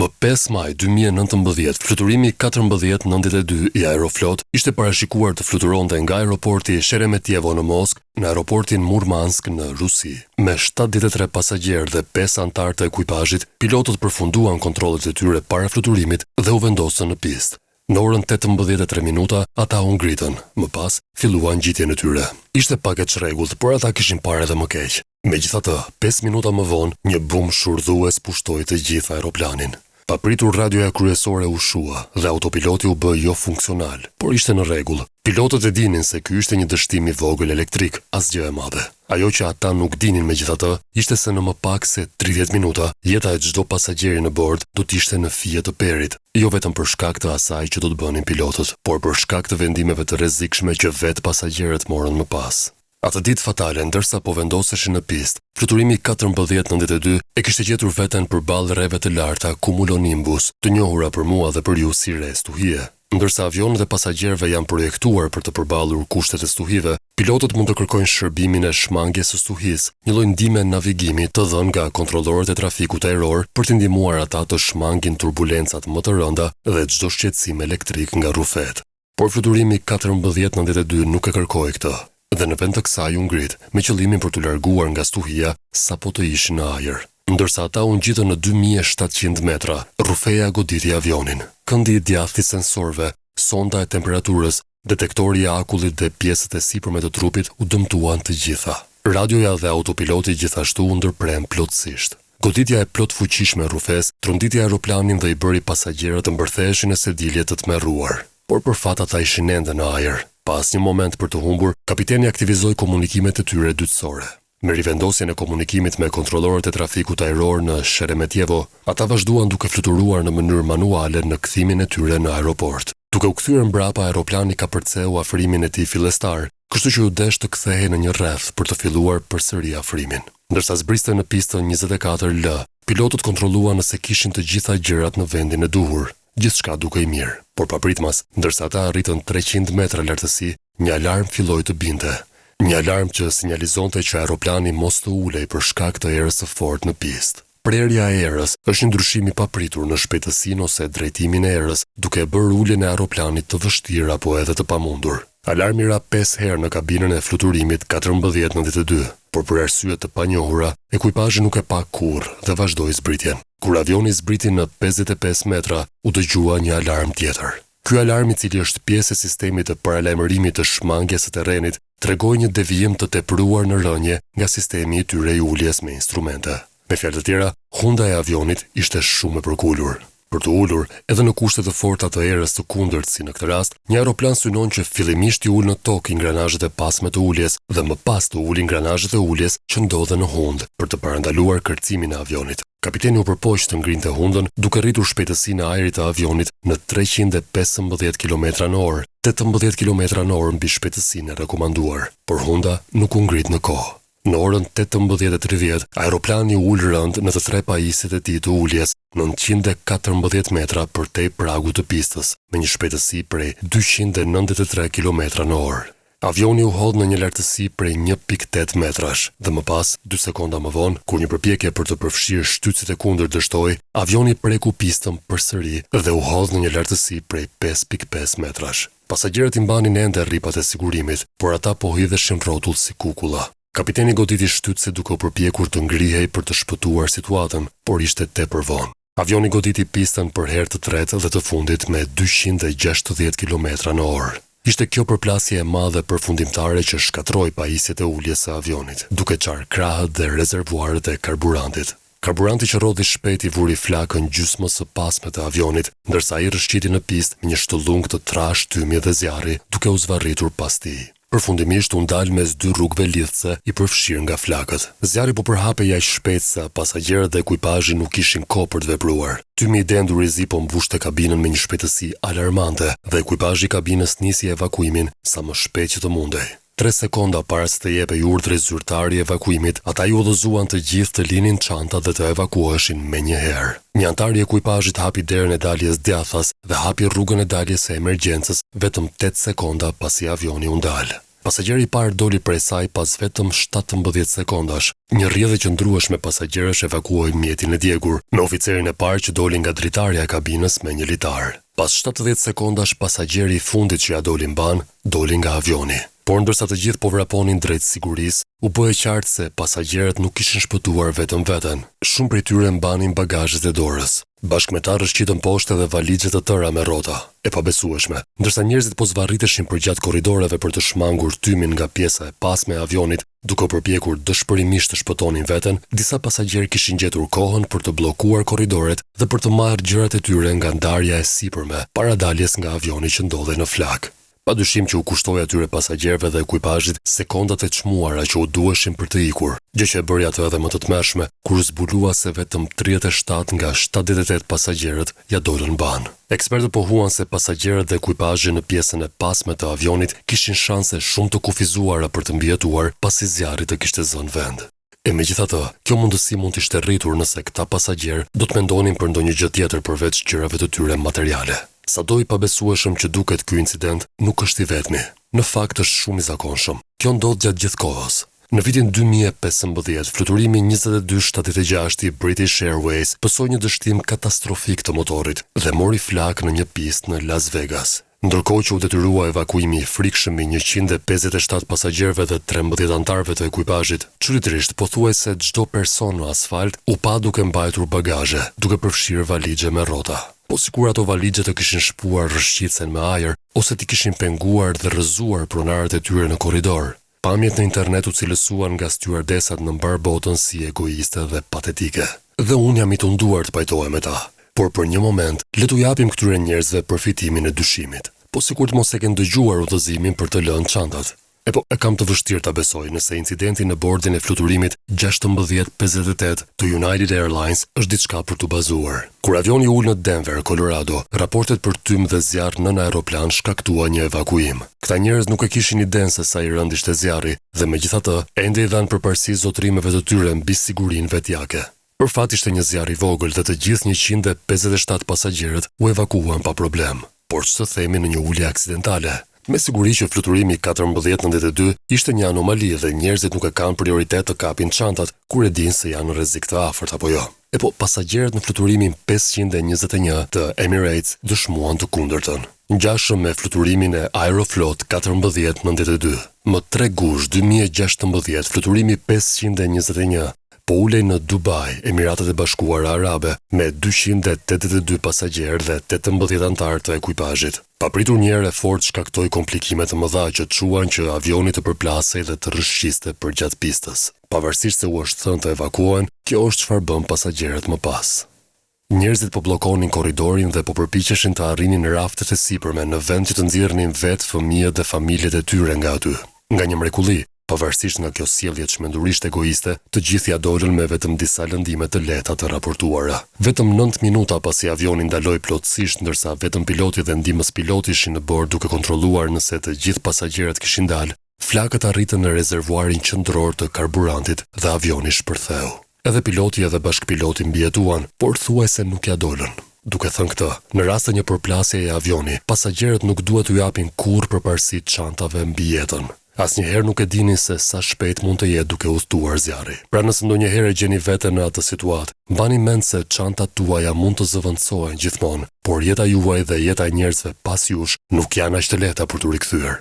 Më 5 maj 2019, fluturimi 1492 I Aeroflot ishte parashikuar të fluturonte nga aeroporti Sheremetyevo në Moskë në aeroportin Murmansk në Rusi. Me 73 pasagjerë dhe 5 anëtarë të ekuipazhit, pilotët përfunduan kontrollet e tyre para fluturimit dhe u vendosën në pistë. Në orën 18:03 ata u ngritën, më pas filluan ngjitjen e tyre. Ishte pak e çrregullt, por ata kishin parë edhe më keq. Megjithatë, 5 minuta më vonë, një bum shurdhues pushtoi të gjithë aeroplanin. Papritur radioja kryesore u shua dhe autopiloti u bë jo funksional, por ishte në rregull. Pilotët e dinin se ky ishte një dështim I vogël elektrik, asgjë e madhe. Ajo që ata nuk dinin megjithatë, ishte se në më pak se 30 minuta, jeta e çdo pasagjeri në bord do të ishte në fije të perit, jo vetëm për shkak të asaj që do të bënin pilotët, por për shkak të vendimeve të rrezikshme që vetë pasagjerët morën më pas. Atë ditë fatale, ndërsa po vendoseshin në pistë, fluturimi 1492 e kishte gjetur veten përballë rreve të larta cumulonimbus, të njohura për mua dhe për ju si re stuhie. Ndërsa avionët e pasagjerëve janë projektuar për të përballur kushtet e stuhive, pilotët mund të kërkojnë shërbimin e shmangjes së stuhisë, një lloj ndihme navigimi të dhënë nga kontrollorët e trafikut ajror për të ndihmuar ata të shmangin turbulencat më të rënda dhe çdo shqetësim elektrik nga rrufet. Por fluturimi 1492 nuk e kërkoi këtë. Dhe në vend të kësaj u ngrit, me qëllimin për të larguar nga stuhia sapo të ishin në ajër. Ndërsa ata u ngjitën në 2700 metra, rrufeja goditi avionin. Këndi I djathtë I sensorëve, sonda e temperaturës, detektori I akullit dhe pjesët e sipërme të trupit u dëmtuan të gjitha. Radioja dhe autopiloti gjithashtu u ndërprem plotësisht. Goditja e plot fuqishme e rrufes tronditi aeroplanin dhe I bëri pasagjerët të mbërtheheshin në sedilje të tmerruar. Por për fat ata ishin ende në ajër. Pas një moment për të humbur, kapiteni aktivizoi komunikimet e tyre dytësore. Me rivendosjen e komunikimit me kontrollorët e trafikut ajror në Sheremetyevo, ata vazhduan duke fluturuar në mënyrë manuale në kthimin e tyre në aeroport. Duke u kthyer mbrapa, aeroplani ka përceu afrimin e tij fillestar, kështu që u desh të kthehej në një rreth për të filluar përsëri afrimin. Ndërsa zbriste në pistën 24L, pilotët kontrolluan nëse kishin të gjitha gjërat në vendin e duhur. Gjithçka dukej mirë, por papritmas, ndërsa ata arritën 300 metra lartësi, një alarm filloi të binte. Një alarm që sinjalizonte që aeroplani mos të ulej për shkak të erës së fortë në pistë. Prerja e erës është një ndryshim I papritur në shpejtësinë ose drejtimin e erës, duke bërë uljen e aeroplanit të vështirë apo edhe të pamundur. Alarmi ra 5 herë në kabinën e fluturimit 1492, por për arsye të panjohura, ekuipazhi nuk e pa kurrë dhe vazhdoi zbritjen. Kur avioni zbriti në 55 metra, u dëgjua një alarm tjetër. Ky alarm I cili është pjesë e sistemit të paralajmërimit të shmangjes së terrenit, tregoi një devijim të tepruar në rënje nga sistemi I tyre I uljes me instrumente. Me fjalë të tjera, hunda e avionit ishte shumë e përkulur. Për të ulur, edhe në kushte të forta të erës të kundërt si në këtë rast, një aeroplan synon që fillimisht I ul në tokë ingranazhet e pasme të uljes dhe më pas të ul ingranazhet e uljes që ndodhen në hundë për të parandaluar kërcimin e avionit. Kapiteni u përpoq të ngrinte hundën duke rritur shpejtësinë e ajrit të avionit në 315 km/h, 18 km/h mbi shpejtësinë e rekomanduar, por hunda nuk u ngrit në kohë. Në orën 18:30, aeroplani ul rënd në të tre pajisit e tij të uljes, 914 metra përtej pragut të pistës, me një shpejtësi prej 293 km/h. Avioni u hodh në një lartësi prej 1.8 metrash dhe më pas, 2 sekonda më vonë, kur një përpjekje për të përfshirë shtytësit e kundërt dështoi, avioni preku pistën përsëri dhe u hodh në një lartësi prej 5.5 metrash. Pasagjerët I mbanin ende rripat e sigurimit, por ata po hidheshin rrotull si kukulla. Kapiteni goditi shtytëse duke u përpjekur të ngrihej për të shpëtuar situatën, por ishte tepër vonë. Avioni goditi pistën për herë të tretë dhe të fundit me 260 km/h. Ishte kjo përplasje e madhe përfundimtare që shkatroi pajisjet e uljes së avionit, duke qarë krahët dhe rezervuarët e karburantit. Karburanti që rodhi shpejt I vuri flakën gjysmës së pasme të avionit, ndërsa ai rrëshqiti në pistë me një shtullung të trash, tymi dhe zjarri, duke u zvarritur pas tij. Përfundimisht u ndal mes 2 rrugëve lidhëse I përfshirë nga flakët. Zjarri po përhapej aq shpejt sa pasagjerët dhe ekuipazhi nuk kishin kohë për të vepruar. Tymi I dendur I zi po mbushte kabinën me një shpejtësi alarmante dhe ekuipazhi I kabinës nisi evakuimin sa më shpejt që të mundej. 3 sekonda para se të jepej urdhri zyrtar I evakuimit, ata I udhëzuan të gjithë të linin çantat dhe të evakuoheshin menjëherë. Një antar I ekuipazhit hapi derën e daljes djathtas dhe hapi rrugën e daljes së emergjencës vetëm 8 sekonda pasi avioni u ndal. Pasagjeri i parë doli prej saj pas vetëm 17 sekondash. Një rrjedhë qëndrueshme pasagjerësh evakuoi mjetin e djegur, me oficerin e parë që doli nga dritarja e kabinës me një litar. Pas 70 sekondash pasagjeri i fundit që ja doli mban, doli nga avioni. Por ndërsa të gjithë po vraponin drejt sigurisë, u bë e qartë se pasagjerët nuk kishin shpëtuar vetëm veten. Shumë prej tyre mbanin bagazhet e dorës. Bashkë me ta rrëshqitën poshtë edhe valixhe të tëra me rrota, e pabesueshme. Ndërsa njerëzit po zvarriteshin përgjatë korridoreve për të shmangur tymin nga pjesa e pasme e avionit, duke përpjekur dëshpërimisht të shpëtonin veten, disa pasagjerë kishin gjetur kohën për të bllokuar korridoret dhe për të marrë gjërat e tyre nga ndarja e sipërme, para daljes nga avioni që ndodhej në flak. Padyshim që u kushtoi atyre pasagjerëve dhe ekuipazhit sekondat e çmuara që u duheshin për të ikur, gjë që e bëri atë edhe më të tmerrshme, kur zbulua se vetëm 37 nga 78 pasagjerët ja dolën mban. Ekspertët pohuan se pasagjerët dhe ekuipazhi në pjesën e pasme të avionit kishin shanse shumë të kufizuara për të mbijetuar pasi zjarri të kishte zënë vend. E megjithatë, kjo mundësi mund të ishte rritur nëse këta pasagjerë do të mendonin për ndonjë gjë tjetër përveç gjërave të tyre materiale. Sado i pabesueshëm që duket ky incident, nuk është i vetmi. Në fakt është shumë i zakonshëm. Kjo ndodh gjatë gjithë kohës. Në vitin 2015, fluturimi 2276 i British Airways pësoi një dështim katastrofik të motorit dhe mori flak në një pistë në Las Vegas. Ndërkohë që u detyrua evakuimi i frikshëm i 157 pasagjerëve dhe 13 anëtarëve të ekuipazhit, çuditërisht pothuajse çdo person në asfalt u pa duke mbajtur bagazhe, duke përfshirë valixhe me rrota. Po sikur ato valixhe të kishin shpuar rrëshqitsen me ajër, ose t'i kishin penguar dhe rrëzuar pronarët e tyre në korridor. Pamjet në internet u cilësuan nga stjuardesat në mbar botën si egoiste dhe patetike. Dhe unë jam i tunduar të pajtohem me ta. Por për një moment, le t'u japim këtyre njerëzve përfitimin e dyshimit. Po sikur të mos e kenë dëgjuar udhëzimin për të lënë çantat. E kam të vështirë ta besoj nëse incidenti në bordin e fluturimit 1658 të United Airlines është diçka për të bazuar. Kur avioni ul në Denver, Colorado, raportet për tym dhe zjarr nën aeroplan shkaktuan një evakuim. Këta njerëz nuk e kishin idenë se sa i rënd ishte zjarri dhe megjithatë ende i dhanë përparësi zotërimeve të tyre mbi sigurinë vetjake. Për fat ishte një zjarr i vogël dhe të gjithë 157 pasagjerët u evakuan pa problem. Por ç'të themi në një ulje aksidentale? Me siguri që fluturimi 1492 ishte një anomali dhe njerëzit nuk e kanë prioritet të kapin çantat kur e dinë se janë në rrezik të afërt apo jo. Po pasagjerët në fluturimin 521 të Emirates dëshmuan të kundërtën. Ngjashëm me fluturimin e Aeroflot 1492. Më 3 gusht 2016, fluturimi 521 po ulej në Dubai, Emiratet e Bashkuara Arabe, me 282 pasagjerë dhe 18 anëtarë të ekuipazhit. Papritur një erë fort shkaktoi komplikime të mëdha që çuan që avioni të përplasej dhe të rrëshqiste përgjatë pistës. Pavarësisht se u është thënë të evakuohen, kjo është çfarë bën pasagjerët më pas. Njerëzit po bllokonin korridorin dhe po përpiqeshin të arrinin raftet e sipërme në vend që të nxjerrnin vetë fëmijët dhe familjet e tyre nga aty. Nga një mrekulli, pavarësisht nga kjo sjellje çmendurisht egoiste, të gjithë ja dolën me vetëm disa lëndime të lehta të raportuara. Vetëm 9 minuta pasi avioni ndaloi plotësisht, ndërsa vetëm piloti dhe ndihmës piloti ishin në bord duke kontrolluar nëse të gjithë pasagjerët kishin dalë, flakët arritën në rezervuarin qendror të karburantit dhe avioni shpërtheu. Edhe piloti edhe bashkpiloti mbijetuan, por thuajse nuk ja dolën. Duke thënë këtë, në rast të një përplasje e avioni, pasagjerët nuk duhet t'u japin kurrë përparësi çantave mbi jetën. Asnjëherë nuk e dini se sa shpejt mund të jetë duke udhëtuar zjarri. Pra nëse ndonjëherë gjeni veten në atë situatë, mbani mend se çantat tuaja mund të zëvendësohen gjithmonë, por jeta juaj dhe jeta e njerëzve pas jush nuk janë aq të lehta për t'u rikthyer.